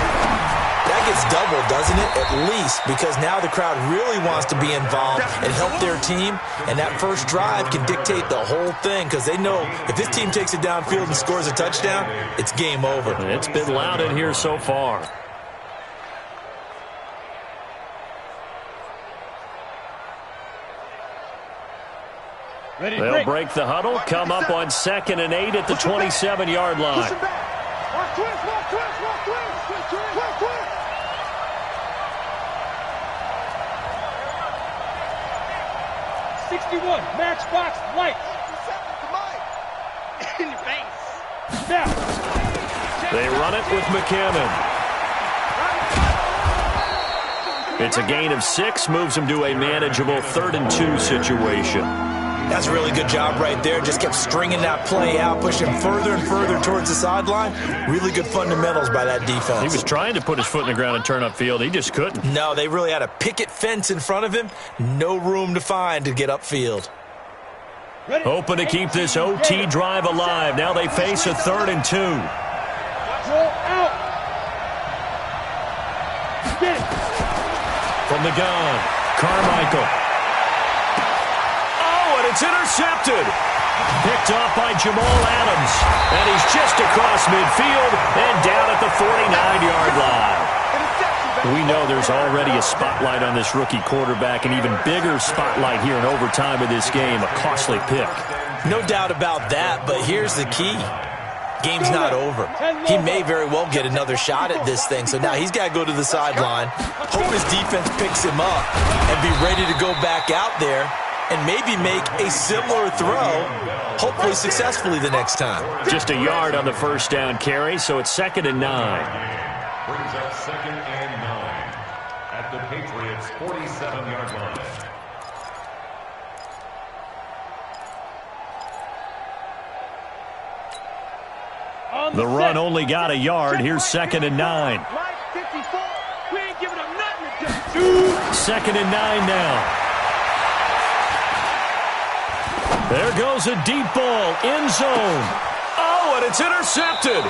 that gets doubled, doesn't it? At least, because now the crowd really wants to be involved and help their team, and that first drive can dictate the whole thing, because they know if this team takes it downfield and scores a touchdown, it's game over. It's been loud in here so far. They'll break the huddle, come up on 2nd and 8 at the 27-yard line. 61, matchbox, lights. In your face. Now. They run it with McKinnon. It's a gain of 6, moves them to a manageable 3rd and 2 situation. That's a really good job right there. Just kept stringing that play out, pushing further and further towards the sideline. Really good fundamentals by that defense. He was trying to put his foot in the ground and turn upfield. He just couldn't. No, they really had a picket fence in front of him. No room to find to get upfield. Hoping to keep this OT drive alive. Now they face a 3rd and 2. Roll out. Get it. From the gun, Carmichael. It's intercepted. Picked off by Jamal Adams. And he's just across midfield and down at the 49-yard line. We know there's already a spotlight on this rookie quarterback, an even bigger spotlight here in overtime of this game. A costly pick. No doubt about that, but here's the key. Game's not over. He may very well get another shot at this thing, so now he's got to go to the sideline, hope his defense picks him up, and be ready to go back out there and maybe make a similar throw, hopefully successfully the next time. Just a yard on the first down carry, so it's 2nd and 9. Brings up 2nd and 9 at the Patriots' 47-yard line. The run only got a yard. Here's 2nd and 9. We ain't giving them nothing to do. 2nd and 9 now. There goes a deep ball, end zone. Oh, and it's intercepted.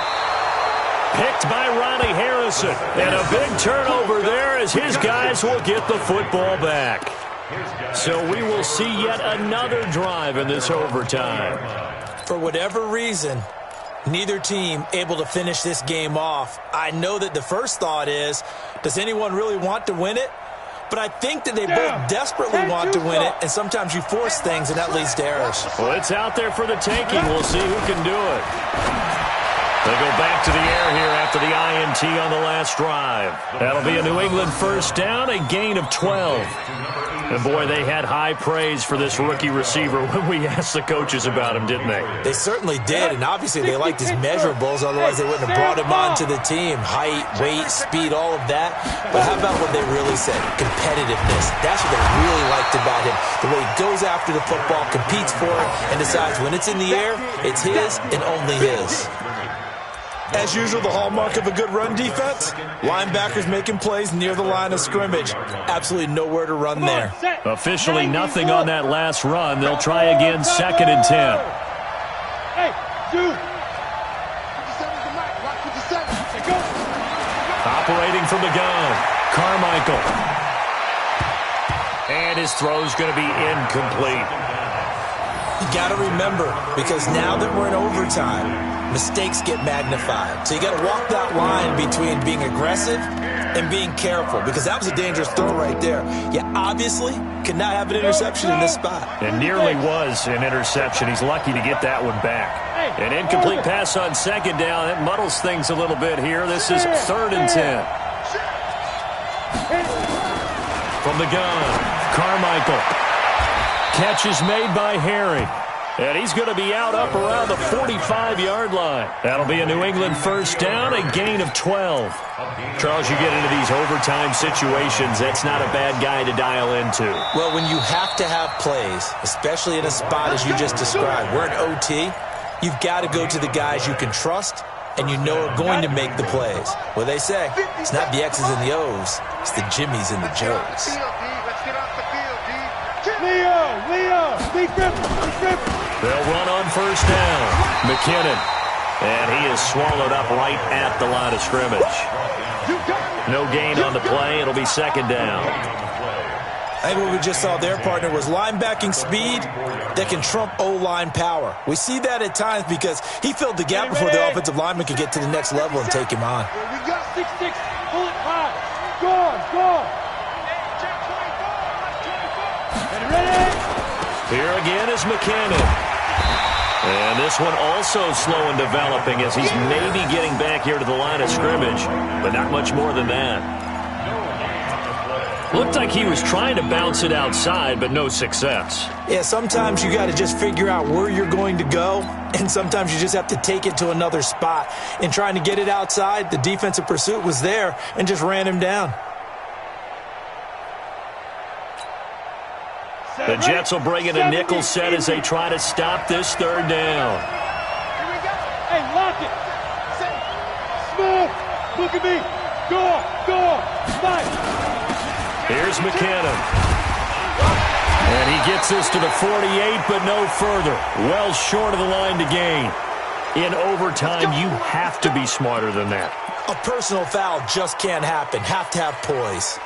Picked by Ronnie Harrison. And a big turnover there as his guys will get the football back. So we will see yet another drive in this overtime. For whatever reason, neither team able to finish this game off. I know that the first thought is, does anyone really want to win it? But I think that they both desperately want to win it, and sometimes you force things, and that leads to errors. Well, it's out there for the taking. We'll see who can do it. They go back to the air here after the INT on the last drive. That'll be a New England first down, a gain of 12. And, boy, they had high praise for this rookie receiver when we asked the coaches about him, didn't they? They certainly did, and obviously they liked his measurables. Otherwise, they wouldn't have brought him onto the team. Height, weight, speed, all of that. But how about what they really said? Competitiveness. That's what they really liked about him. The way he goes after the football, competes for it, and decides when it's in the air, it's his and only his. As usual, the hallmark of a good run defense, linebackers making plays near the line of scrimmage. Absolutely nowhere to run there. Officially nothing on that last run. They'll try again, 2nd and 10. Hey, dude. Throwing from the gun, Carmichael. And his throw's going to be incomplete. You got to remember, because now that we're in overtime, mistakes get magnified. So you got to walk that line between being aggressive and being careful, because that was a dangerous throw right there. You obviously could not have an interception in this spot. It nearly was an interception. He's lucky to get that one back. An incomplete pass on second down. That muddles things a little bit here. This is 3rd and 10. From the gun, Carmichael. Catch is made by Harry. And he's going to be out up around the 45-yard line. That'll be a New England first down, a gain of 12. Charles, you get into these overtime situations, that's not a bad guy to dial into. Well, when you have to have plays, especially in a spot as you just described, we're in OT, you've got to go to the guys you can trust and you know are going to make the plays. Well, they say, it's not the X's and the O's, it's the Jimmies and the Joes. Leo, big rip. They'll run on first down. McKinnon. And he is swallowed up right at the line of scrimmage. No gain on the play. It'll be 2nd down. I think what we just saw there, partner, was linebacking speed that can trump O-line power. We see that at times because he filled the gap before the offensive lineman could get to the next level and take him on. We got 6-6. Pull it high. Go. Ready? Here again is McKinnon. And this one also slow in developing as he's maybe getting back here to the line of scrimmage, but not much more than that. Looked like he was trying to bounce it outside, but no success. Yeah, sometimes you got to just figure out where you're going to go, and sometimes you just have to take it to another spot. In trying to get it outside, the defensive pursuit was there and just ran him down. The Jets will bring in a nickel set as they try to stop this 3rd down. Here we go. Hey, lock it. Smooth. Look at me. Go. Fight. Here's McKinnon. And he gets this to the 48, but no further. Well short of the line to gain. In overtime, you have to be smarter than that. A personal foul just can't happen. Have to have poise.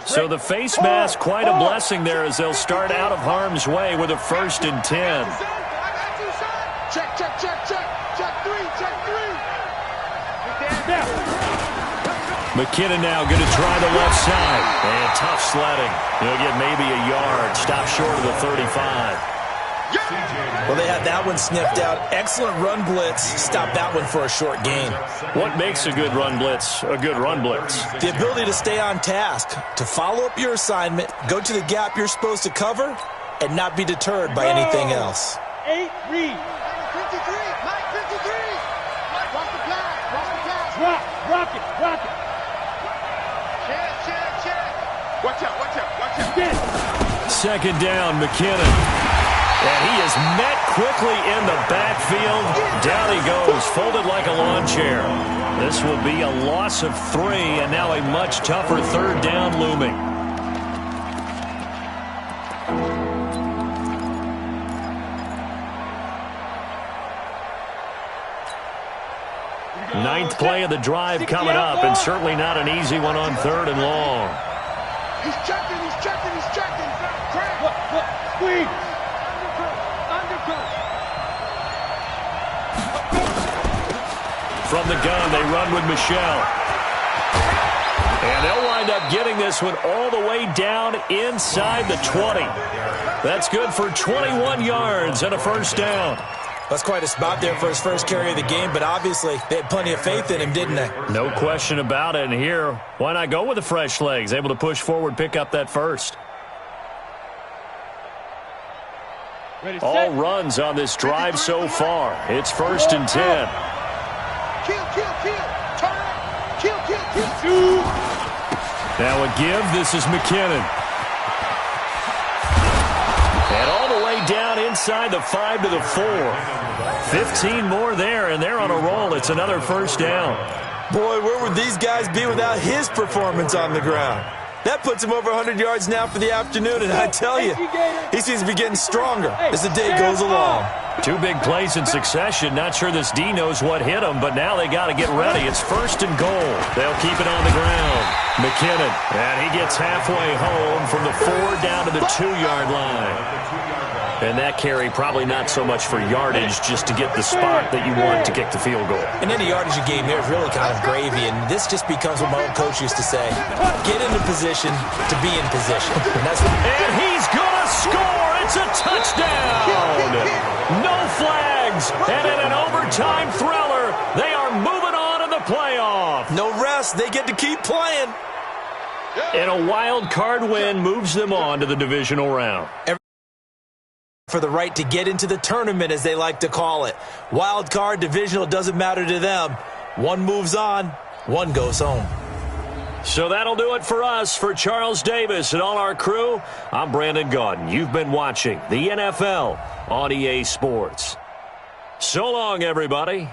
So the face mask, quite a blessing there as they'll start out of harm's way with a 1st and 10. Check. Check 3. McKinnon now going to try the left side. And tough sledding. He'll get maybe a yard. Stop short of the 35. Well, they had that one sniffed out. Excellent run blitz. Stop that one for a short gain. What makes a good run blitz a good run blitz? The ability to stay on task, to follow up your assignment, go to the gap you're supposed to cover, and not be deterred by anything else. 8, read. 53. Mike, 53. Watch the pass. Rock it. Check. Watch out. 2nd down, McKinnon. And he is met quickly in the backfield. Down he goes, folded like a lawn chair. This will be a loss of 3, and now a much tougher 3rd down looming. Ninth play of the drive coming up, and certainly not an easy one on 3rd and long. He's checking. Squeeze. From the gun, they run with Michelle. And they'll wind up getting this one all the way down inside the 20. That's good for 21 yards and a 1st down. That's quite a spot there for his first carry of the game, but obviously they had plenty of faith in him, didn't they? No question about it. And here, why not go with the fresh legs? Able to push forward, pick up that 1st. All runs on this drive so far. It's 1st and 10. Kill. Turn around. Kill. Now a give. This is McKinnon. And all the way down inside the 5 to the 4. 15 more there, and they're on a roll. It's another 1st down. Boy, where would these guys be without his performance on the ground? That puts him over 100 yards now for the afternoon, and I tell you, he seems to be getting stronger as the day goes along. 2 big plays in succession. Not sure this D knows what hit him, but now they got to get ready. It's 1st and goal. They'll keep it on the ground. McKinnon, and he gets halfway home from the 4 down to the 2-yard line. And that carry probably not so much for yardage, just to get the spot that you want to kick the field goal. And any yardage you gain there is really kind of gravy, and this just becomes what my old coach used to say, get into position to be in position. And he's going to score! It's a touchdown! No flags! And in an overtime thriller, they are moving on in the playoff. No rest. They get to keep playing. And a wild card win moves them on to the divisional round. For the right to get into the tournament, as they like to call it. Wild card, divisional, doesn't matter to them. One moves on, one goes home. So that'll do it for us. For Charles Davis and all our crew, I'm Brandon Gaudin. You've been watching the NFL on EA Sports. So long, everybody.